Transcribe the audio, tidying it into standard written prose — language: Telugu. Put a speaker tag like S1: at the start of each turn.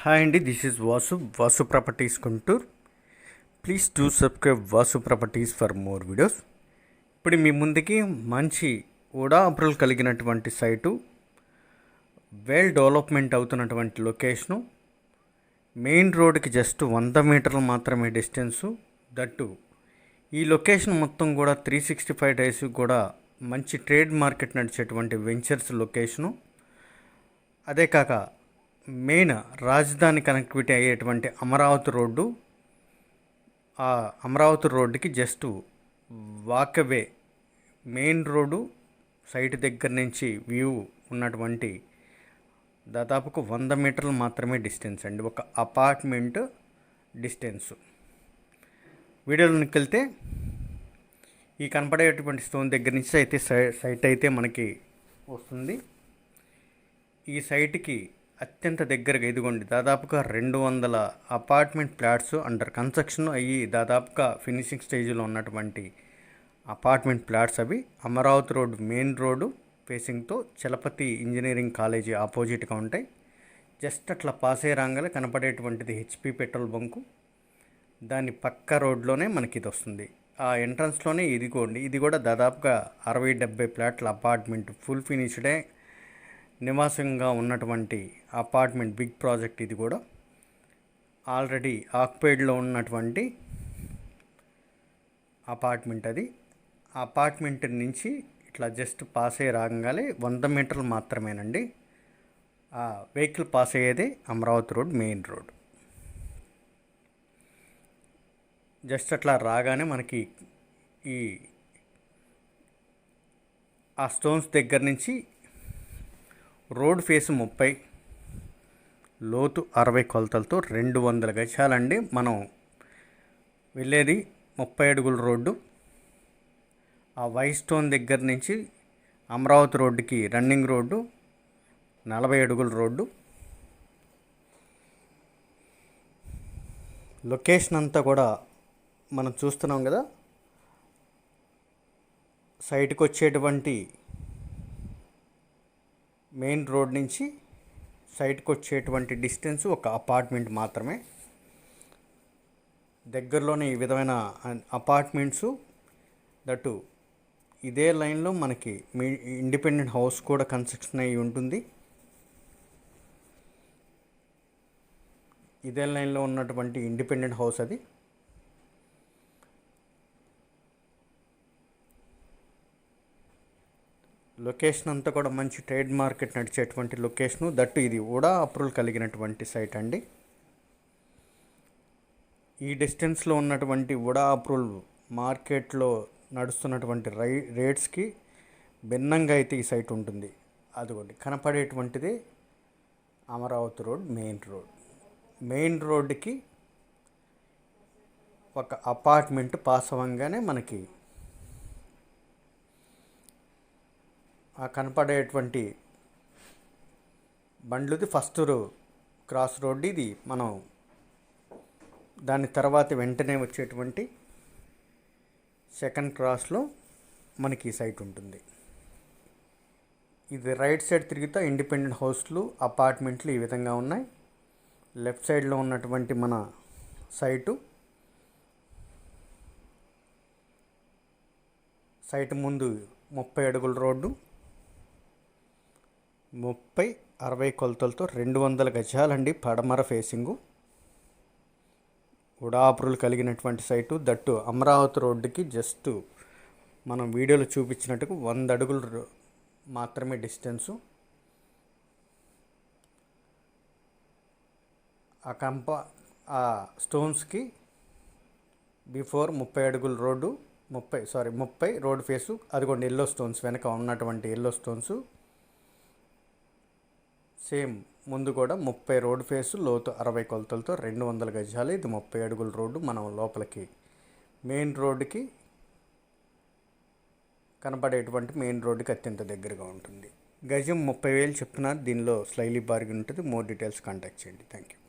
S1: హాయ్ అండి, this is Vasu properties Guntur. Please do subscribe Vasu properties for more videos. ఇప్పుడు మీ ముందుకి మంచి ఉడా అప్రూవల్ కలిగినటువంటి సైటు, వెల్ డెవలప్మెంట్ అవుతున్నటువంటి లొకేషను, మెయిన్ రోడ్కి జస్ట్ 100 మీటర్లు మాత్రమే డిస్టెన్సు. దట్టు ఈ లొకేషన్ మొత్తం కూడా 365 డేస్ కూడా మంచి ట్రేడ్ మార్కెట్ నడిచేటువంటి వెంచర్స్ లొకేషను. అదే కాక మెయిన్ రాజధాని కనెక్టివిటీ అయ్యేటువంటి అమరావతి రోడ్డు, ఆ అమరావతి రోడ్డుకి just walkway main road side దగ్గర నుంచి వ్యూ ఉన్నటువంటి దాదాపుకు 100 మీటర్లు మాత్రమే డిస్టెన్స్ అండి, ఒక అపార్ట్మెంట్ డిస్టెన్సు. వీడియోలోకి వెళ్తే ఈ కనపడేటువంటి స్టోన్ దగ్గర నుంచి అయితే సైట్ అయితే మనకి వస్తుంది. ఈ సైట్కి అత్యంత దగ్గరగా ఇదిగోండి, దాదాపుగా 200 అపార్ట్మెంట్ ఫ్లాట్స్ అండర్ కన్స్ట్రక్షన్ అయ్యి దాదాపుగా ఫినిషింగ్ స్టేజ్లో ఉన్నటువంటి అపార్ట్మెంట్ ఫ్లాట్స్ అవి అమరావతి రోడ్డు మెయిన్ రోడ్డు ఫేసింగ్తో చలపతి ఇంజనీరింగ్ కాలేజీ ఆపోజిట్గా ఉంటాయి. జస్ట్ అట్లా పాస్ అయ్యే రాగానే కనపడేటువంటిది హెచ్పి పెట్రోల్ బంకు. దాని పక్క రోడ్లోనే మనకి ఇది వస్తుంది. ఆ ఎంట్రన్స్లోనే ఇదిగోండి, ఇది కూడా దాదాపుగా 60-70 ఫ్లాట్ల అపార్ట్మెంట్ ఫుల్ ఫినిష్డే నివాసంగా ఉన్నటువంటి అపార్ట్మెంట్ బిగ్ ప్రాజెక్ట్. ఇది కూడా ఆల్రెడీ ఆక్యుపైడ్లో ఉన్నటువంటి అపార్ట్మెంట్. అది అపార్ట్మెంట్ నుంచి ఇట్లా జస్ట్ పాస్ అయ్యి రాగానే 100 మీటర్లు మాత్రమేనండి. ఆ వెహికల్ పాస్ అయ్యేది Amaravati road main road. Just అట్లా రాగానే మనకి ఈ ఆ స్టోన్స్ దగ్గర నుంచి రోడ్ ఫేస్ 30, లోతు 60 కొలతలతో 200 గజాలండి. మనం వెళ్ళేది 30 అడుగుల రోడ్డు. ఆ వైట్ స్టోన్ దగ్గర నుంచి అమరావతి రోడ్డుకి రన్నింగ్ రోడ్డు 40 అడుగుల రోడ్డు. లొకేషన్ అంతా కూడా మనం చూస్తున్నాం కదా. సైట్కి వచ్చేటువంటి మెయిన్ రోడ్ నుంచి సైట్కి వచ్చేటువంటి డిస్టెన్స్ ఒక అపార్ట్మెంట్ మాత్రమే. దగ్గరలోనే ఈ విధమైన అపార్ట్మెంట్సు, దట్టు ఇదే లైన్లో మనకి ఇండిపెండెంట్ హౌస్ కూడా కన్స్ట్రక్షన్ అయ్యి ఉంటుంది. ఇదే లైన్లో ఉన్నటువంటి ఇండిపెండెంట్ హౌస్ అది. లొకేషన్ అంతా కూడా మంచి ట్రేడ్ మార్కెట్ నడిచేటువంటి లొకేషను. దట్టు ఇది కూడా అప్రూవల్ కలిగినటువంటి సైట్ అండి. ఈ డిస్టెన్స్లో ఉన్నటువంటి ఉడా అప్రూవల్ మార్కెట్లో నడుస్తున్నటువంటి రేట్స్కి భిన్నంగా అయితే ఈ సైట్ ఉంటుంది. అదిగోండి కనపడేటువంటిది Amaravati road main road. Main రోడ్డుకి ఒక అపార్ట్మెంట్ పాస్ అవ్వగానే మనకి ఆ కనపడేటువంటి బండ్లుది ఫస్ట్ క్రాస్ రోడ్ ఇది. మనం దాని తర్వాత వెంటనే వచ్చేటువంటి సెకండ్ క్రాస్లో మనకి ఈ సైట్ ఉంటుంది. ఇది రైట్ సైడ్ తిరిగితే ఇండిపెండెంట్ హౌస్లు అపార్ట్మెంట్లు ఈ విధంగా ఉన్నాయి. లెఫ్ట్ సైడ్లో ఉన్నటువంటి మన సైట్ ముందు 30 అడుగుల రోడ్డు, 30-60 కొలతలతో 200 గజాలండి. పడమర ఫేసింగు ఉడా అప్రూవల్ కలిగినటువంటి సైటు. దట్టు అమరావతి రోడ్డుకి జస్ట్ మనం వీడియోలో చూపించినట్టుగా 100 అడుగులు మాత్రమే డిస్టెన్సు. ఆ స్టోన్స్కి బిఫోర్ 30 అడుగుల రోడ్డు, 30 రోడ్ ఫేసు. అదిగోండి ఎల్లో స్టోన్స్, వెనక ఉన్నటువంటి ఎల్లో స్టోన్స్. సేమ్ ముందు కూడా 30 రోడ్ ఫేసు, లోతు 60 కొలతలతో 200 గజాలు. ఇది 30 అడుగుల రోడ్డు. మనం లోపలికి మెయిన్ రోడ్డుకి కనపడేటువంటి మెయిన్ రోడ్డుకి అత్యంత దగ్గరగా ఉంటుంది. గజం 30,000 చెప్తున్నారు. దీనిలో స్లైలీ బార్గెన్ ఉంటుంది. మోర్ డీటెయిల్స్ కాంటాక్ట్ చేయండి. Thank you.